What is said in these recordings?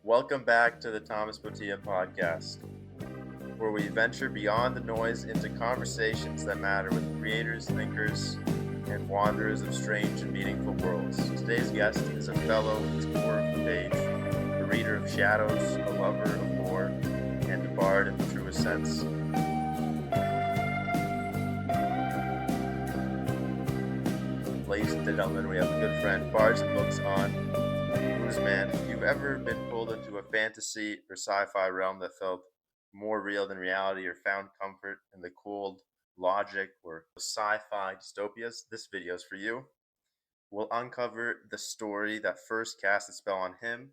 Welcome back to the Thomas Botea podcast, where we venture beyond the noise into conversations that matter with creators, thinkers, and wanderers of strange and meaningful worlds. Today's guest is a fellow explorer of the page, a reader of shadows, a lover of lore, and a bard in the truest sense. Ladies and gentlemen, we have a good friend, Bards and Books on USMAN'S. If you've ever been pulled into a fantasy or sci-fi realm that felt more real than reality or found comfort in the cold logic or sci-fi dystopias, this video is for you. We'll uncover the story that first cast a spell on him,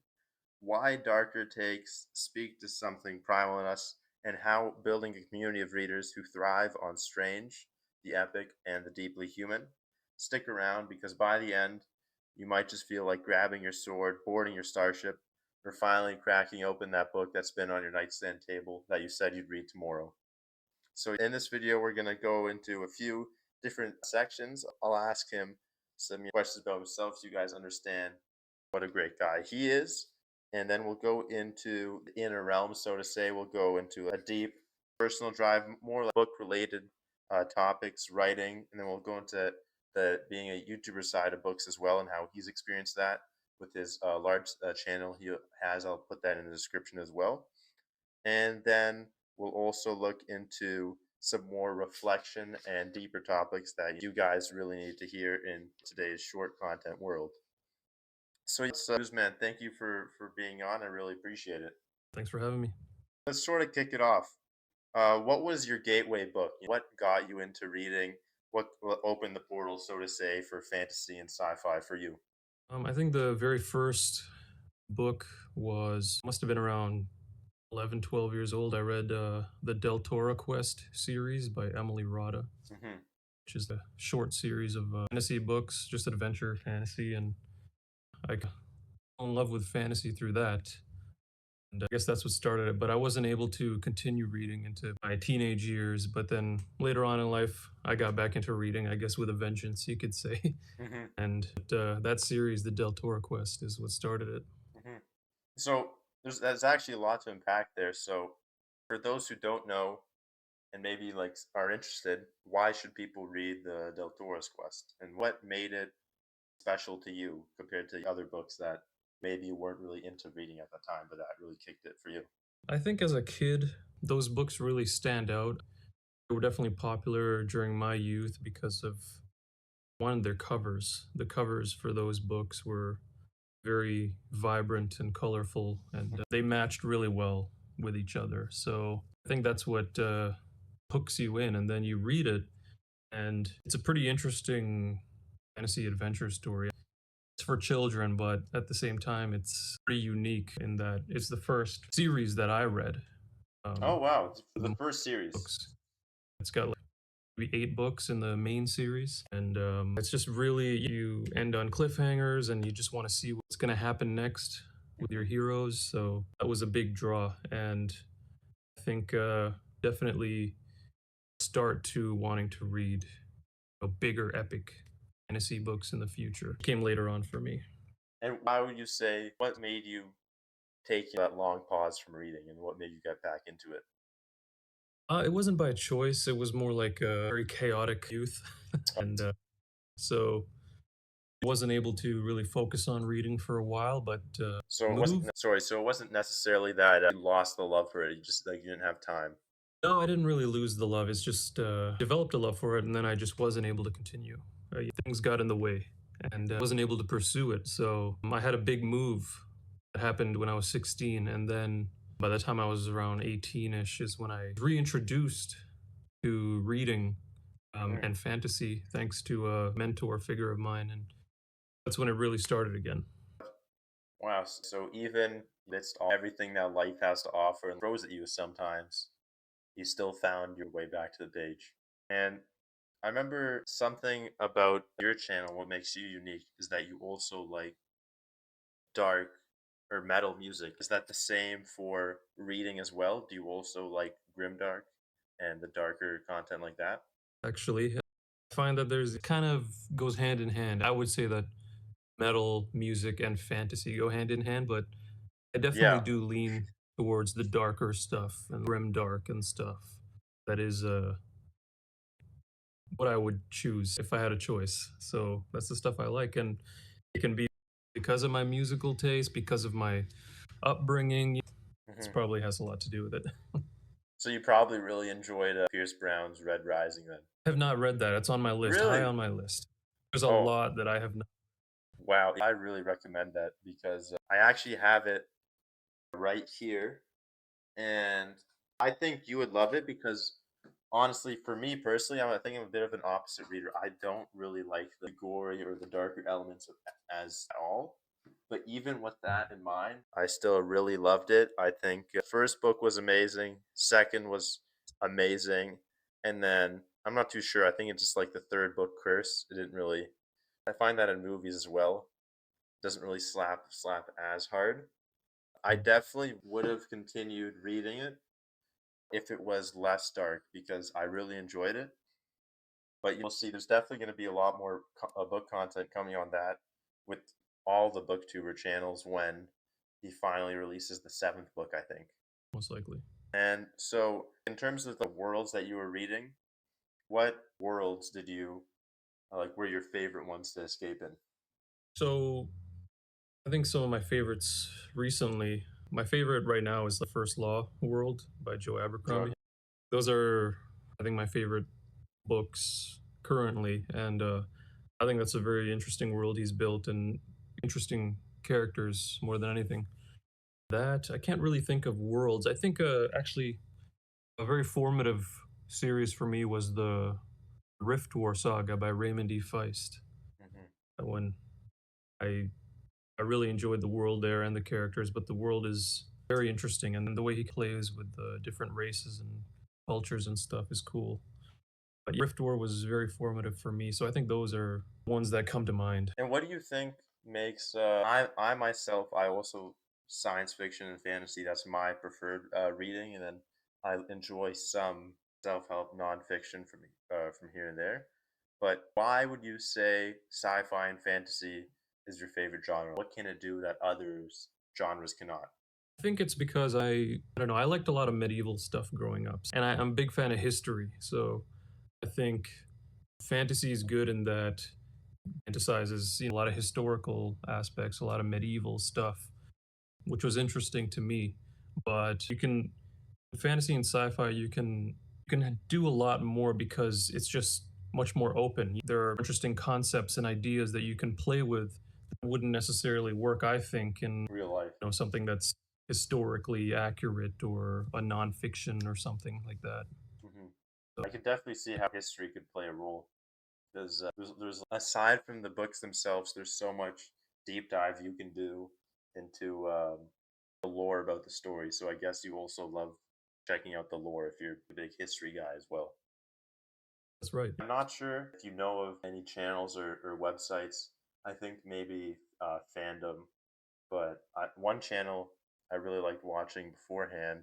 why darker takes speak to something primal in us, and how building a community of readers who thrive on strange, the epic, and the deeply human. Stick around because by the end, you might just feel like grabbing your sword, boarding your starship, or finally cracking open that book that's been on your nightstand table that you said you'd read tomorrow. So in this video, we're going to go into a few different sections. I'll ask him some questions about himself so you guys understand what a great guy he is. And then we'll go into the inner realm, so to say. We'll go into a deep personal drive, more like book-related topics, writing, and then we'll go into the being a YouTuber side of books as well and how he's experienced that with his large channel he has. I'll put that in the description as well. And then we'll also look into some more reflection and deeper topics that you guys really need to hear in today's short content world. So, man, thank you for being on. I really appreciate it. Thanks for having me. Let's sort of kick it off. What was your gateway book? What got you into reading? What opened the portal, so to say, for fantasy and sci-fi for you? I think the very first book must have been around 11, 12 years old. I read the Del Toro Quest series by Emily Rada, Mm-hmm. which is a short series of fantasy books, just adventure fantasy. And I fell in love with fantasy through that. And I guess that's what started it. But I wasn't able to continue reading into my teenage years. But then later on in life, I got back into reading, I guess with a vengeance, you could say. Mm-hmm. And that series, the Del Toro Quest, is what started it. Mm-hmm. So there's actually a lot to unpack there. So for those who don't know and maybe like are interested, why should people read the Del Toro's Quest, and what made it special to you compared to the other books that maybe you weren't really into reading at the time, but that really kicked it for you? I think as a kid, those books really stand out. They were definitely popular during my youth because of one, their covers. The covers for those books were very vibrant and colorful, and they matched really well with each other. So I think that's what hooks you in, and then you read it, and it's a pretty interesting fantasy adventure story. It's for children, but at the same time, it's pretty unique in that it's the first series that I read. Oh wow, it's For the the first series. books. It's got like maybe 8 books in the main series, and it's just really you end on cliffhangers, and you just want to see what's going to happen next with your heroes. So that was a big draw, and I think definitely start to wanting to read bigger epic fantasy books in the future. Came later on for me. And why would you say what made you take that long pause from reading, and what made you get back into it? It wasn't by choice. It was more like a very chaotic youth, and so wasn't able to really focus on reading for a while, but So it wasn't move. sorry. So it wasn't necessarily that you lost the love for it. You just like you didn't have time. No, I didn't really lose the love. It's just developed a love for it, and then I just wasn't able to continue. Things got in the way, and wasn't able to pursue it. So I had a big move that happened when I was 16, and then by the time I was around 18ish is when I reintroduced to reading Mhm. and fantasy, thanks to a mentor figure of mine, and that's when it really started again. Wow. So even amidst everything that life has to offer and throws at you sometimes, you still found your way back to the page. And I remember something about your channel. What makes you unique is that you also like dark or metal music. Is that the same for reading as well? Do you also like grimdark and the darker content like that? Actually, I find that there's kind of goes hand in hand. I would say that metal music and fantasy go hand in hand, but I definitely Yeah. do lean towards the darker stuff and grim dark and stuff. That is, what I would choose if I had a choice. So that's the stuff I like, and it can be because of my musical taste, because of my upbringing. It's Hmm. probably has a lot to do with it. So you probably really enjoyed Pierce Brown's Red Rising then. I have not read that. It's on my list, high Really? on my list. There's a Oh, lot that I have not. wow. I really recommend that because I actually have it right here. And I think you would love it because honestly, for me personally, I think I'm a bit of an opposite reader. I don't really like the gory or the darker elements of as at all. But even with that in mind, I still really loved it. I think first book was amazing, second was amazing, and then I'm not too sure. I think it's just like the third book, Curse. It didn't really. I find that in movies as well. Doesn't really slap as hard. I definitely would have continued reading it if it was less dark because I really enjoyed it. But you'll see, there's definitely going to be a lot more book content coming on that with all the BookTuber channels when he finally releases the seventh book, I think. Most likely. And so, in terms of the worlds that you were reading, what worlds did you like? Were your favorite ones to escape in? So I think some of my favorites recently, my favorite right now is The First Law World by Joe Joe? Abercrombie. Those are, I think, my favorite books currently, and I think that's a very interesting world he's built and interesting characters more than anything. That I can't really think of worlds. I think actually a very formative series for me was the Rift War saga by Raymond E. Feist. Hmm. When I I really enjoyed the world there and the characters, but the world is very interesting, and the way he plays with the different races and cultures and stuff is cool. But Rift War was very formative for me, so I think those are ones that come to mind. And what do you think makes I myself I also science fiction and fantasy. That's my preferred reading, and then I enjoy some self-help nonfiction from here and there. But why would you say sci-fi and fantasy is your favorite genre? What can it do that others genres cannot? I think it's because I don't know, I liked a lot of medieval stuff growing up, and I'm a big fan of history, so I think fantasy is good in that it emphasizes a lot of historical aspects, a lot of medieval stuff, which was interesting to me. But you can fantasy and sci-fi, you can do a lot more because it's just much more open. There are interesting concepts and ideas that you can play with that wouldn't necessarily work, I think, in Real life. something that's historically accurate or a nonfiction or something like that. Hmm. So I could definitely see how history could play a role because there's aside from the books themselves, there's so much deep dive you can do into the lore about the story. So I guess you also love checking out the lore if you're a big history guy as well. that's right. I'm not sure if you know of any channels or websites. I think maybe fandom, but one channel I really liked watching beforehand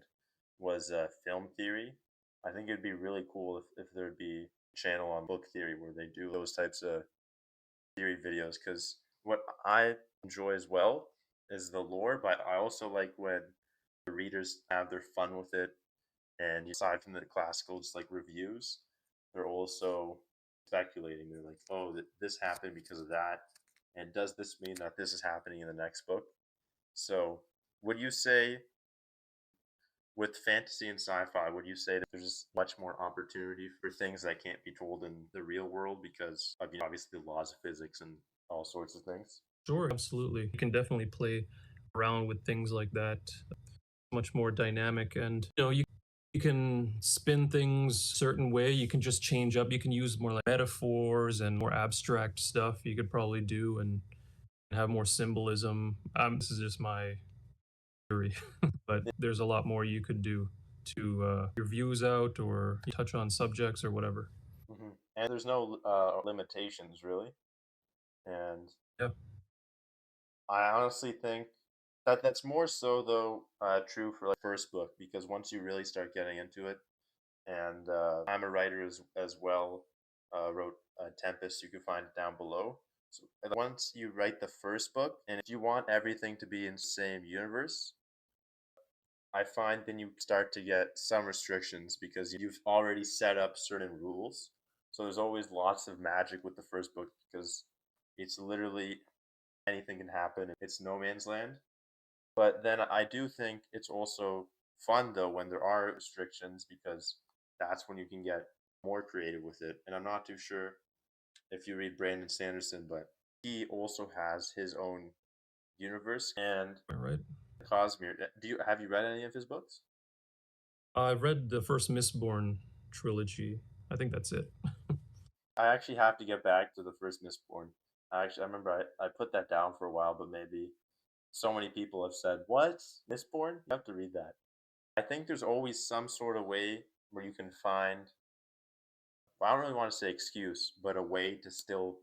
was Film Theory. I think it'd be really cool if there'd be a channel on Book Theory where they do those types of theory videos because what I enjoy as well is the lore, but I also like when the readers have their fun with it. And aside from the classical, just like reviews, they're also speculating. They're like, oh, this happened because of that. And does this mean that this is happening in the next book? So, would you say with fantasy and sci-fi, would you say that there's just much more opportunity for things that can't be told in the real world because of obviously the laws of physics and all sorts of things? Sure, absolutely. You can definitely play around with things like that, much more dynamic, and you can spin things a certain way. You can just change up. You can use more like metaphors and more abstract stuff you could probably do and have more symbolism. This is just my theory, but there's a lot more you could do to your views out or touch on subjects or whatever. Hmm. And there's no limitations really. And Yeah, I honestly think that that's more so though true for like first book because once you really start getting into it, and I'm a writer as well. Wrote Tempest. You can find it down below. So once you write the first book, and if you want everything to be in the same universe, I find then you start to get some restrictions because you've already set up certain rules. So there's always lots of magic with the first book because it's literally anything can happen. It's no man's land. But then I do think it's also fun though when there are restrictions because that's when you can get more creative with it. And I'm not too sure if you read Brandon Sanderson, but he also has his own universe and Am I right? Cosmere. Do you have you read any of his books? I've read the first Mistborn trilogy. I think that's it. I actually have to get back to the first Mistborn. I remember I put that down for a while, but maybe so many people have said, "What? Mistborn? You have to read that." I think there's always some sort of way where you can find, well, I don't really want to say excuse, but a way to still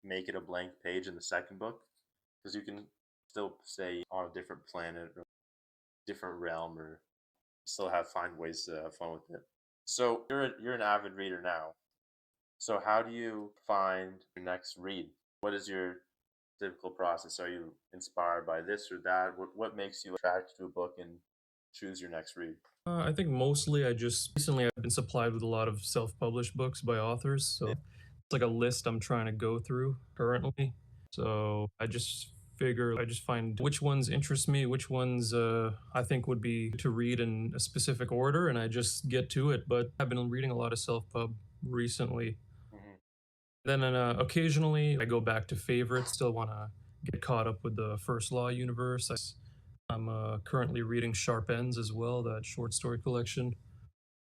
make it a blank page in the second book. Because you can still say on a different planet or different realm or still find ways to have fun with it. So you're an avid reader now. So how do you find your next read? What is your typical process? Are you inspired by this or that? What makes you attracted to a book and choose your next read? I think mostly I just recently I've been supplied with a lot of self-published books by authors, so Yeah. it's like a list I'm trying to go through currently. So I just figure I just find which ones interest me, which ones I think would be to read in a specific order, and I just get to it. But I've been reading a lot of self-pub recently. Hmm. Then occasionally I go back to favorites. Still want to get caught up with the First Law universe. I'm currently reading Sharp Ends as well, that short story collection.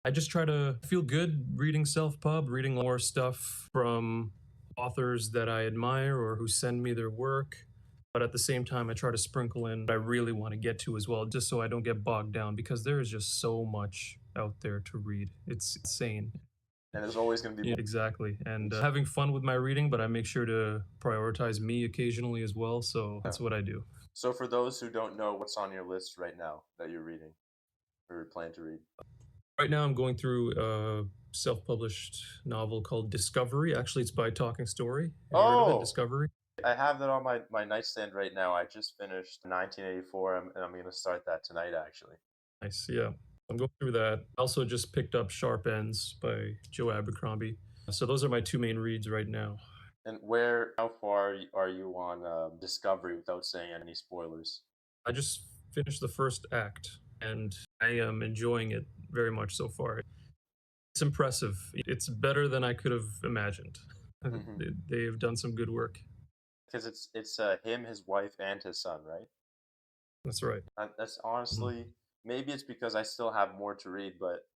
I just try to feel good reading self pub, reading more stuff from authors that I admire or who send me their work. But at the same time, I try to sprinkle in what I really want to get to as well, just so I don't get bogged down because there is just so much out there to read. It's insane. And there's always going to be Yeah, more. exactly. And having fun with my reading, but I make sure to prioritize me occasionally as well. So Yeah. that's what I do. So for those who don't know, what's on your list right now that you're reading or plan to read? Right now, I'm going through a self-published novel called Discovery. Actually, it's by Talking Story. Have you heard of it, Oh, Discovery? I have that on my nightstand right now. I just finished 1984, and I'm going to start that tonight, actually. Nice. Yeah, I'm going through that. I also just picked up Sharp Ends by Joe Abercrombie. So those are my two main reads right now. And how far are you on Discovery without saying any spoilers? I just finished the first act, and I am enjoying it very much so far. It's impressive. It's better than I could have imagined. Hmm. They've done some good work. Because it's him, his wife, and his son, right? That's right. That's Mhm. honestly, maybe it's because I still have more to read, but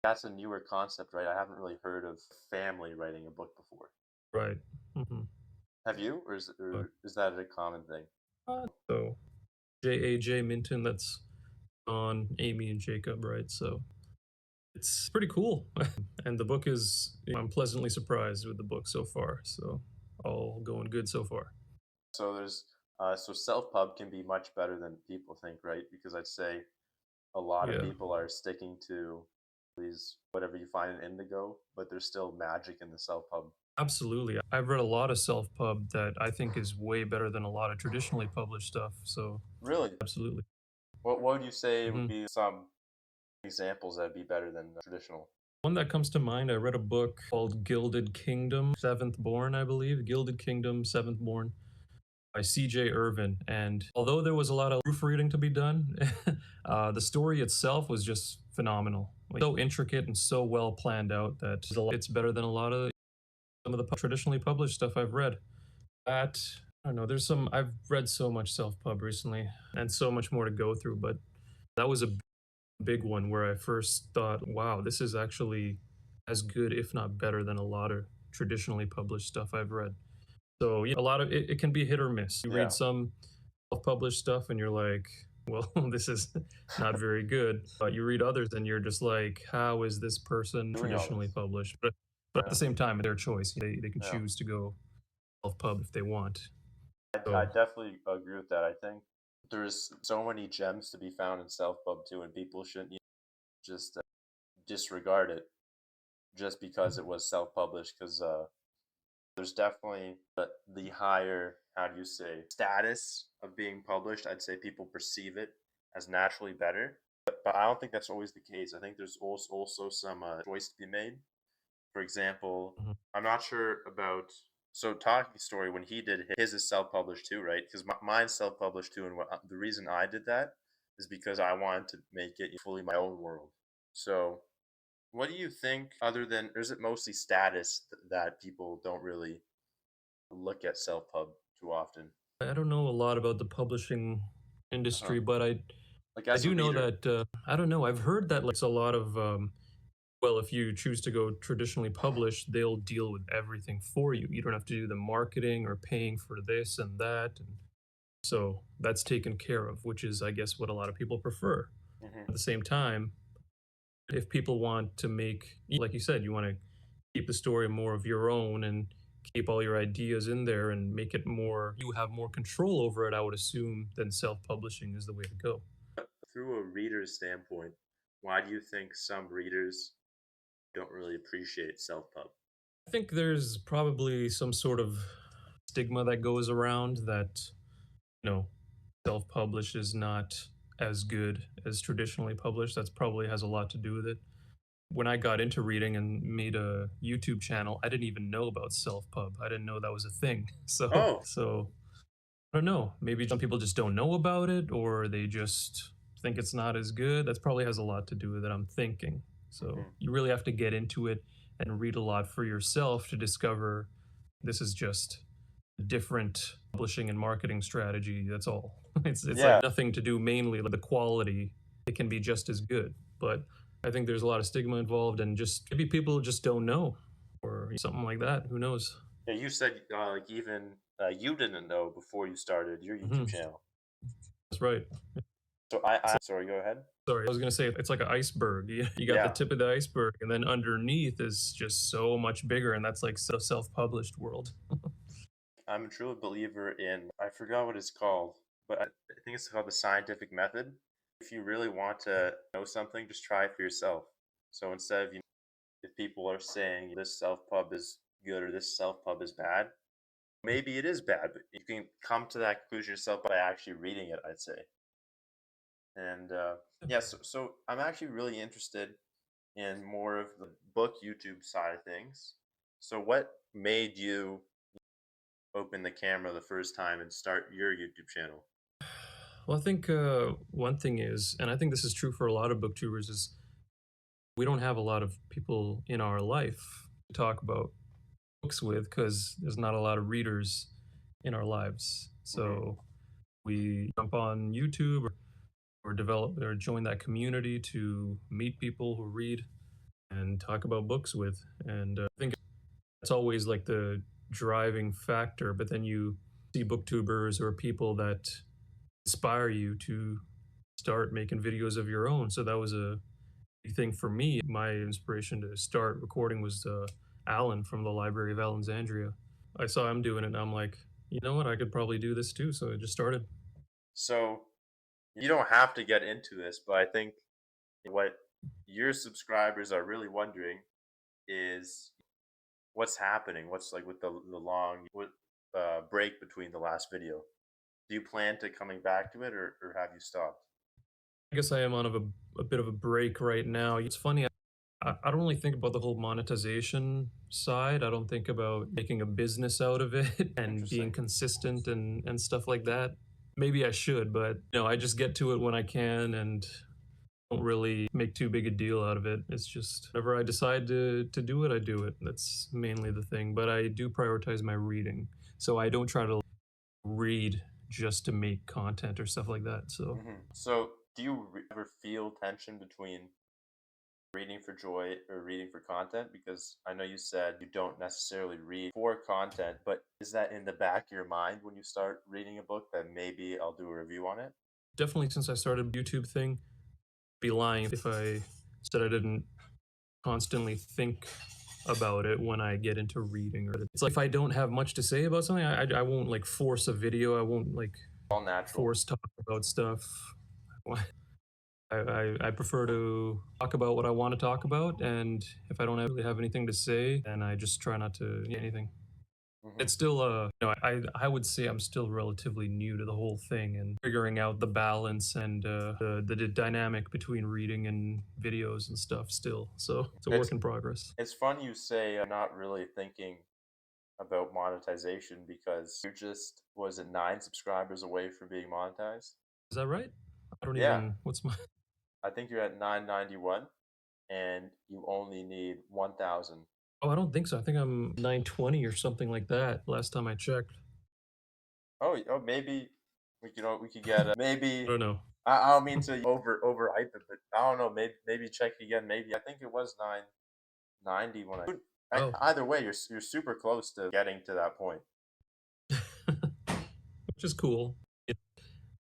that's a newer concept, right? I haven't really heard of family writing a book before. Right. Hmm. Have you, But or is that a common thing? so J.A.J. Minton, that's on Amy and Jacob, right? So it's pretty cool. And the book is, I'm pleasantly surprised with the book so far. So all going good so far. So there's so self pub can be much better than people think, right? Because I'd say a lot of Yeah, people are sticking to these whatever you find in Indigo, but there's still magic in the self pub. absolutely. I've read a lot of self pub that I think is way better than a lot of traditionally published stuff. So Really, absolutely. what would you say would Hmm. be some examples that'd be better than traditional? One that comes to mind, I read a book called Gilded Kingdom, Seventh Born, I believe. Gilded Kingdom, Seventh Born by C.J. Irvin. And although there was a lot of proofreading to be done, the story itself was just phenomenal. Like, so intricate and so well planned out that it's better than a lot of some of the traditionally published stuff I've read. That I don't know. I've read so much self pub recently, and so much more to go through. But that was a big one where I first thought, wow, this is actually as good, if not better, than a lot of traditionally published stuff I've read. So yeah, a lot of it can be hit or miss. You read Yeah, some self-published stuff and you're like, well, this is not very good. But you read others and you're just like, how is this person doing all traditionally this. published? But at the Yeah, same time, their choice. They can yeah. choose to go self-pub if they want. I So definitely agree with that. I think there's so many gems to be found in self pub too, and people shouldn't just disregard it just because it was self published. Because There's definitely the higher, how do you say, status of being published. I'd say people perceive it as naturally better, but I don't think that's always the case. I think there's also some choice to be made. For example, Mhm. I'm not sure about so Talking Story when he did his is self-published too, right? Because mine's self-published too, and the reason I did that is because I wanted to make it fully my own world. So, what do you think? Other than, or is it mostly status that people don't really look at self-pub too often? I don't know a lot about the publishing Uh-huh. industry, but Like I as a do know reader. that I don't know. I've heard that like it's a lot of well, if you choose to go traditionally published, they'll deal with everything for you. You don't have to do the marketing or paying for this and that, and so that's taken care of, which is, I guess, what a lot of people prefer. Hmm. At the same time, if people want to make, like you said, you want to keep the story more of your own and keep all your ideas in there and make it more, you have more control over it, I would assume, then self publishing is the way to go. Through a reader's standpoint, why do you think some readers don't really appreciate self-pub? I think there's probably some sort of stigma that goes around that, you know, self published is not as good as traditionally published. That's probably has a lot to do with it. When I got into reading and made a YouTube channel, I didn't even know about self pub. I didn't know that was a thing. Oh, So I don't know. Maybe some people just don't know about it, or they just think it's not as good. That probably has a lot to do with it, I'm thinking. So hmm, you really have to get into it and read a lot for yourself to discover this is just a different publishing and marketing strategy. That's all. It's like yeah. nothing to do mainly with the quality. It can be just as good, but I think there's a lot of stigma involved, and just maybe people just don't know, or something like that. Who knows? Yeah, you said like even you didn't know before you started your YouTube Mhm. channel. That's right. So sorry, go ahead. Sorry, I was gonna say it's like an iceberg. You got the Yeah, tip of the iceberg, and then underneath is just so much bigger, and that's like self-published world. I'm a true believer in, I forgot what it's called, but I think it's called the scientific method. If you really want to know something, just try it for yourself. So instead of, if people are saying this self pub is good or this self pub is bad, maybe it is bad, but you can come to that conclusion yourself by actually reading it, I'd say. And yeah, so I'm actually really interested in more of the book YouTube side of things. So, what made you open the camera the first time and start your YouTube channel? Well, I think one thing is, and I think this is true for a lot of booktubers, is we don't have a lot of people in our life to talk about books with because there's not a lot of readers in our lives. Hmm. So we jump on YouTube or develop or join that community to meet people who read and talk about books with. And I think it's always like the driving factor. But then you see booktubers or people that inspire you to start making videos of your own. So that was a big thing for me. My inspiration to start recording was Alan from the Library of Alexandria. I saw him doing it, and I'm like, you know what? I could probably do this too. So I just started. So, you don't have to get into this, but I think what your subscribers are really wondering is what's happening. What's like with the long break between the last video? Do you plan to coming back to it, or have you stopped? I guess I am on a bit of a break right now. It's funny. I don't really think about the whole monetization side. I don't think about making a business out of it and being Interesting. consistent and stuff like that. Maybe I should, but I just get to it when I can and don't really make too big a deal out of it. It's just whenever I decide to do it, I do it. That's mainly the thing. But I do prioritize my reading. So I don't try to read just to make content or stuff like that. So So, do you ever feel tension between reading for joy or reading for content? Because I know you said you don't necessarily read for content, but is that in the back of your mind when you start reading a book that maybe I'll do a review on it? definitely since I started YouTube thing, be lying if I said I didn't constantly think about it when I get into reading. Or it's like if I don't have much to say about something, I won't like force a video. I won't like All natural. force talk about stuff. I prefer to talk about what I want to talk about, and if I don't really have anything to say, then I just try not to say anything. Hmm. It's still, I would say I'm still relatively new to the whole thing and figuring out the balance and the dynamic between reading and videos and stuff still. So it's a work It's in progress. it's fun you say not really thinking about monetization because you're just was it 9 subscribers away from being monetized? Is that right? I don't Yeah, even, what's my, I think you're at 991 and you only need 1,000. oh, I don't think so. I think I'm 920 or something like that last time I checked. Oh, maybe we could get I maybe don't know. I don't mean to overhype it, but I don't know. Maybe check again. Maybe I think it was 990 when Oh, either way, you're super close to getting to that point. which is cool. Yeah,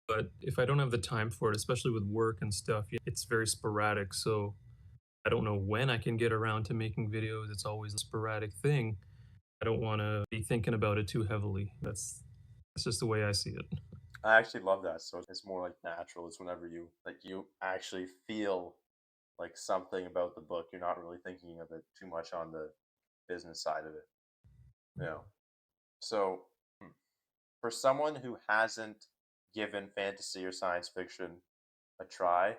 but if I don't have the time for it, especially with work and stuff, it's very sporadic. So I don't know when I can get around to making videos. It's always a sporadic thing. I don't want to be thinking about it too heavily. That's just the way I see it. I actually love that. So it's more like natural. It's whenever you actually feel like something about the book. You're not really thinking of it too much on the business side of it. You know. So hmm, for someone who hasn't given fantasy or science fiction a try,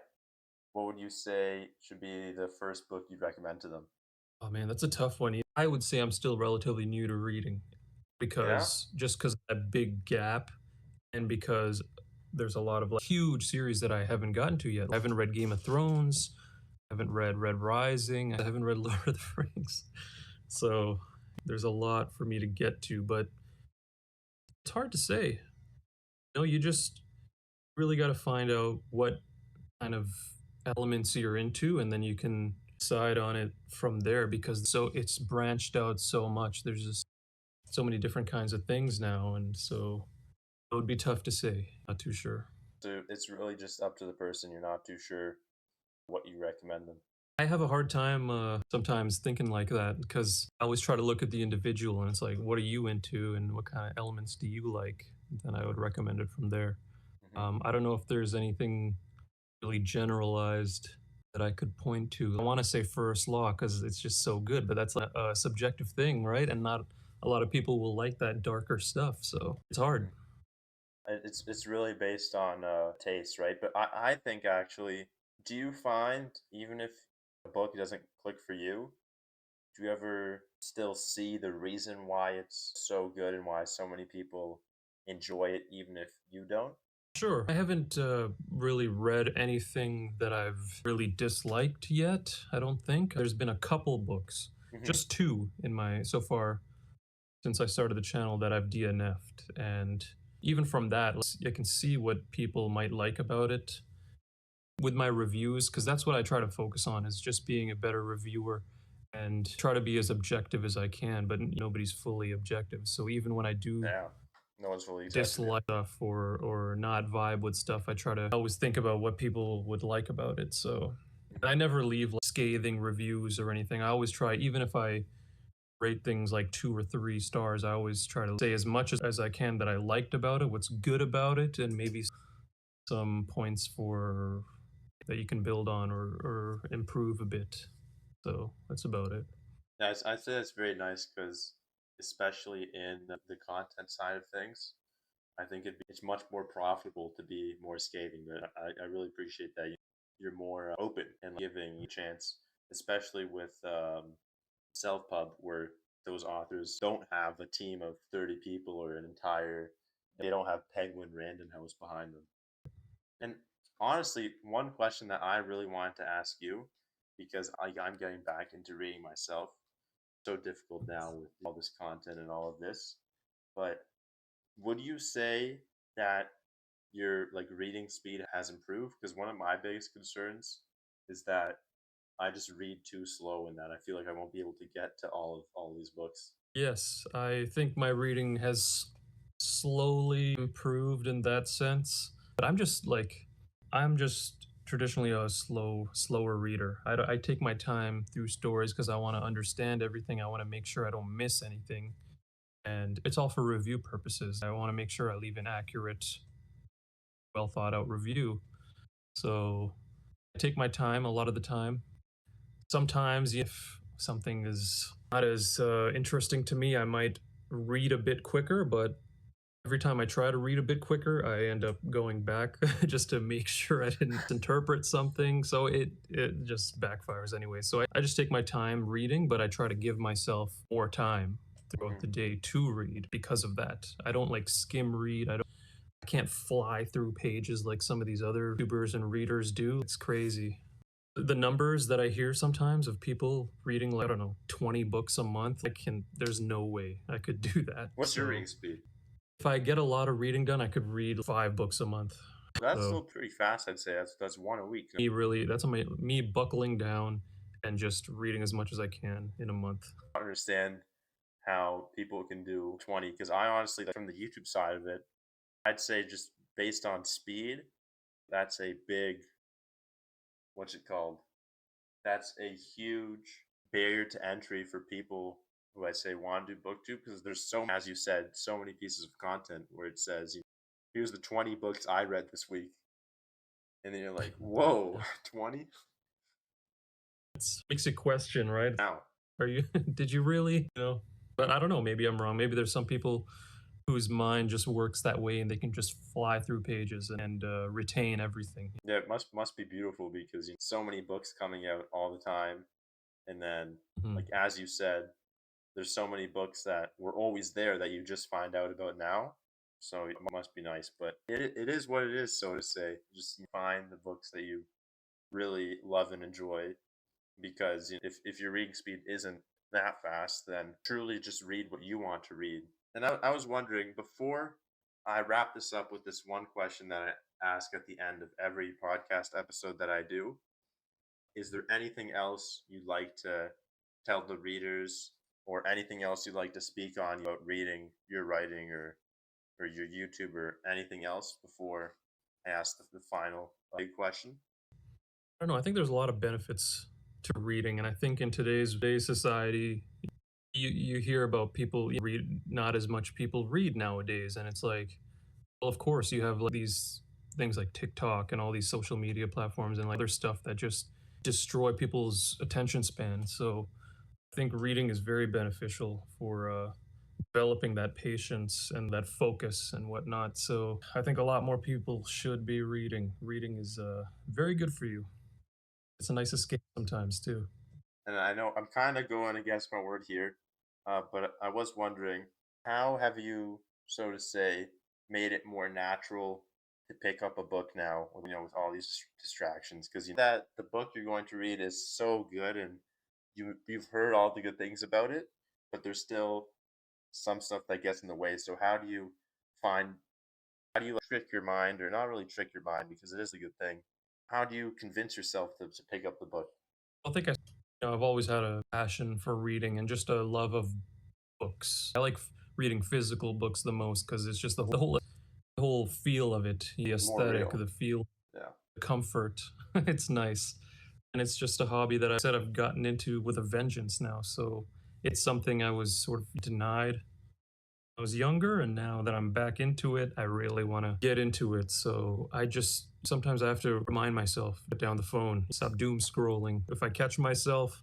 what would you say should be the first book you'd recommend to them? Oh man, that's a tough one. I would say I'm still relatively new to reading Yeah? because of that big gap and because there's a lot of like huge series that I haven't gotten to yet. I haven't read Game of Thrones, I haven't read Red Rising, I haven't read Lord of the Rings. So there's a lot for me to get to, but it's hard to say. You just really got to find out what kind of elements you're into and then you can decide on it from there because so it's branched out so much. There's just so many different kinds of things now and so it would be tough to say. Not too sure. So it's really just up to the person. You're not too sure what you recommend them. I have a hard time sometimes thinking like that because I always try to look at the individual and it's like, what are you into and what kind of elements do you like? Then I would recommend it from there. Hmm. I don't know if there's anything really generalized that I could point to. I want to say First Law because it's just so good, but that's a subjective thing, right? And not a lot of people will like that darker stuff, so it's hard. It's really based on taste, right? But I think actually, do you find even if a book doesn't click for you, do you ever still see the reason why it's so good and why so many people enjoy it, even if you don't? Sure. I haven't really read anything that I've really disliked yet, I don't think. There's been a couple books, Hmm. just two in my so far since I started the channel that I've DNF'd. And even from that, I can see what people might like about it with my reviews, because that's what I try to focus on is just being a better reviewer and try to be as objective as I can, but nobody's fully objective. So even when I do Yeah, no one's fully objective. Yeah. dislike stuff or not vibe with stuff, I try to always think about what people would like about it. So I Hmm. never leave like, scathing reviews or anything. I always try, even if I rate things like 2 or 3 stars, I always try to say as much as I can that I liked about it, what's good about it, and maybe some points for that you can build on or improve a bit. So that's about it. Yes, I'd say that's very nice because, especially in the content side of things, I think it's much more profitable to be more scathing. But I really appreciate that you're more open and giving a chance, especially with self pub, where those authors don't have a team of 30 people or an entire. They don't have Penguin Random House behind them. And honestly, one question that I really wanted to ask you, because I'm getting back into reading myself, so difficult now with all this content and all of this. But would you say that your like reading speed has improved? Because one of my biggest concerns is that I just read too slow and that I feel like I won't be able to get to all these books. Yes, I think my reading has slowly improved in that sense. But I'm just traditionally a slower reader. I take my time through stories because I want to understand everything. I want to make sure I don't miss anything. And it's all for review purposes. I want to make sure I leave an accurate, well thought out review. So I take my time a lot of the time. Sometimes, if something is not as interesting to me, I might read a bit quicker, but every time I try to read a bit quicker, I end up going back just to make sure I didn't interpret something. So it just backfires anyway. So I just take my time reading, but I try to give myself more time throughout Mhm. the day to read because of that. I don't like skim read. I can't fly through pages like some of these other tubers and readers do. It's crazy. The numbers that I hear sometimes of people reading, like, I don't know, 20 books a month, there's no way I could do that. What's your reading So speed? if I get a lot of reading done, I could read 5 books a month. That's So still pretty fast, I'd say. That's one a week. me really, that's on me buckling down and just reading as much as I can in a month. I don't understand how people can do 20 because I honestly, like, from the YouTube side of it, I'd say just based on speed, that's a big, what's it called? That's a huge barrier to entry for people who I say want to do BookTube because there's so, as you said, so many pieces of content where it says, here's the 20 books I read this week. And then you're like, whoa, Yeah. 20? It makes you question, right? Now, Are you, did you really? But I don't know. Maybe I'm wrong. Maybe there's some people whose mind just works that way and they can just fly through pages and retain everything. yeah, it must be beautiful because so many books coming out all the time. And then, Mhm. like, as you said, there's so many books that were always there that you just find out about now. So it must be nice, but it is what it is, so to say. Just find the books that you really love and enjoy because if your reading speed isn't that fast, then truly just read what you want to read. And I was wondering before I wrap this up with this one question that I ask at the end of every podcast episode that I do, is there anything else you'd like to tell the readers or anything else you'd like to speak on about reading, your writing, or your YouTube or anything else before I ask the final big question? I don't know. I think there's a lot of benefits to reading, and I think in today's society, you hear about people read not as much people read nowadays, and it's like, well, of course, you have like these things like TikTok and all these social media platforms and like other stuff that just destroy people's attention span. So I think reading is very beneficial for developing that patience and that focus and whatnot. So I think a lot more people should be reading. Reading is very good for you. It's a nice escape sometimes too. And I know I'm kind of going against my word here, but I was wondering, how have you, so to say, made it more natural to pick up a book now, with all these distractions? Because you know that the book you're going to read is so good, and you've heard all the good things about it, but there's still some stuff that gets in the way. So find, how do you, like, trick your mind, or not really trick your mind because it is a good thing? How do you convince yourself to pick up the book? I think I've always had a passion for reading and just a love of books. I like reading physical books the most because it's just the whole feel of it, the More aesthetic, real. the feel, Yeah. the comfort. It's nice. And it's just a hobby that I said I've gotten into with a vengeance now. So it's something I was sort of denied when I was younger, and now that I'm back into it, I really want to get into it. So I just sometimes I have to remind myself, put down the phone, stop doom scrolling. If I catch myself,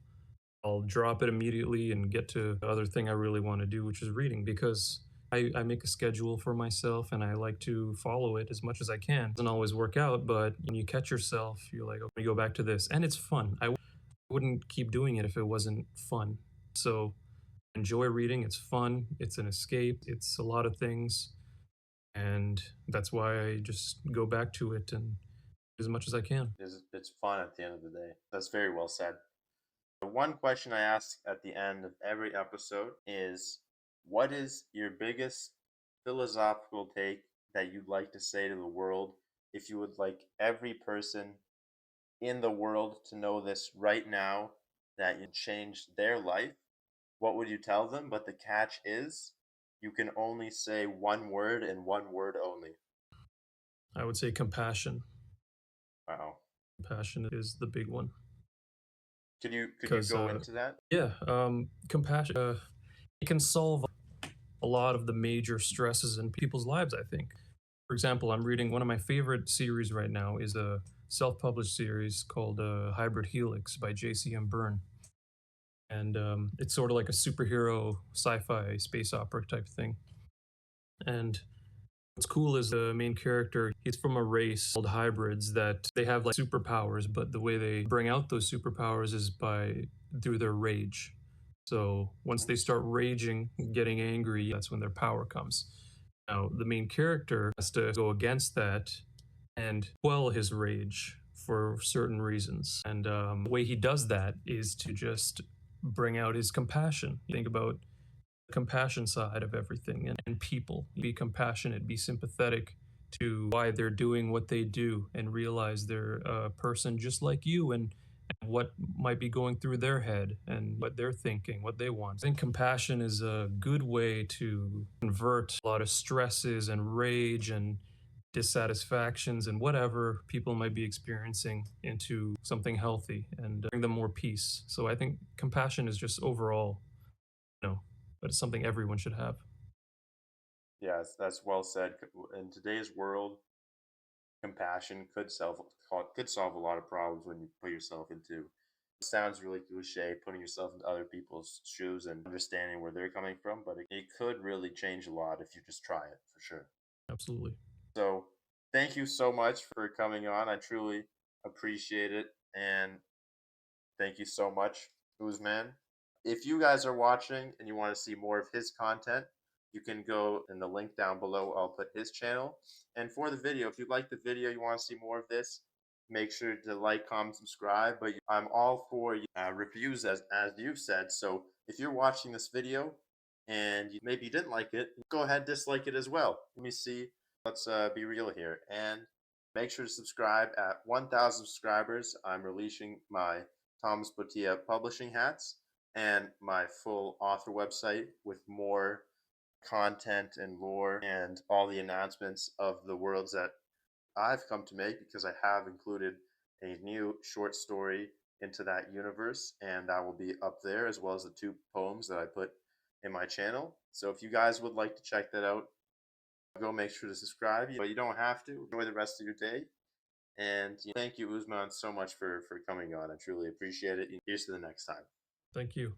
I'll drop it immediately and get to the other thing I really want to do, which is reading, because I make a schedule for myself and I like to follow it as much as I can. It doesn't always work out, but when you catch yourself, you're like, okay, go back to this. And it's fun. I wouldn't keep doing it if it wasn't fun. So enjoy reading. It's fun. It's an escape. It's a lot of things. And that's why I just go back to it and as much as I can. It's fun at the end of the day. That's very well said. The one question I ask at the end of every episode is, what is your biggest philosophical take that you'd like to say to the world? If you would like every person in the world to know this right now, that you change their life, what would you tell them? But the catch is, you can only say one word and one word only. I would say compassion. Wow. Compassion is the big one. Could you Because, go into that? yeah, compassion, it can solve a lot of the major stresses in people's lives, I think. For example, I'm reading one of my favorite series right now is a self-published series called Hybrid Helix by JCM Byrne. and it's sort of like a superhero sci-fi space opera type thing. And what's cool is the main character, he's from a race called hybrids that they have like superpowers, but the way they bring out those superpowers is by through their rage. So once they start raging, getting angry, that's when their power comes. Now, the main character has to go against that and quell his rage for certain reasons. And the way he does that is to just bring out his compassion. You think about compassion side of everything and people. Be compassionate, be sympathetic to why they're doing what they do and realize they're a person just like you and what might be going through their head and what they're thinking, what they want. I think compassion is a good way to convert a lot of stresses and rage and dissatisfactions and whatever people might be experiencing into something healthy and bring them more peace. So I think compassion is just overall, no, but it's something everyone should have. Yes, that's well said. In today's world, compassion could solve a lot of problems when you put yourself into. It sounds really cliche, putting yourself into other people's shoes and understanding where they're coming from, but it could really change a lot if you just try it for sure. Absolutely. So, thank you so much for coming on. I truly appreciate it, and thank you so much, Uzman. If you guys are watching and you want to see more of his content, you can go in the link down below. I'll put his channel. And for the video, if you like the video, you want to see more of this, make sure to like, comment, subscribe. But I'm all for reviews, as you've said. So if you're watching this video and maybe you didn't like it, go ahead, dislike it as well. Let me see. Let's be real here. And make sure to subscribe at 1,000 subscribers. I'm releasing my Thomas Botea publishing hats and my full author website with more content and lore and all the announcements of the worlds that I've come to make, because I have included a new short story into that universe, and that will be up there, as well as the 2 poems that I put in my channel. So if you guys would like to check that out, go make sure to subscribe, but you don't have to. Enjoy the rest of your day. And thank you, Uzman, so much for coming on. I truly appreciate it. Here's to the next time. Thank you.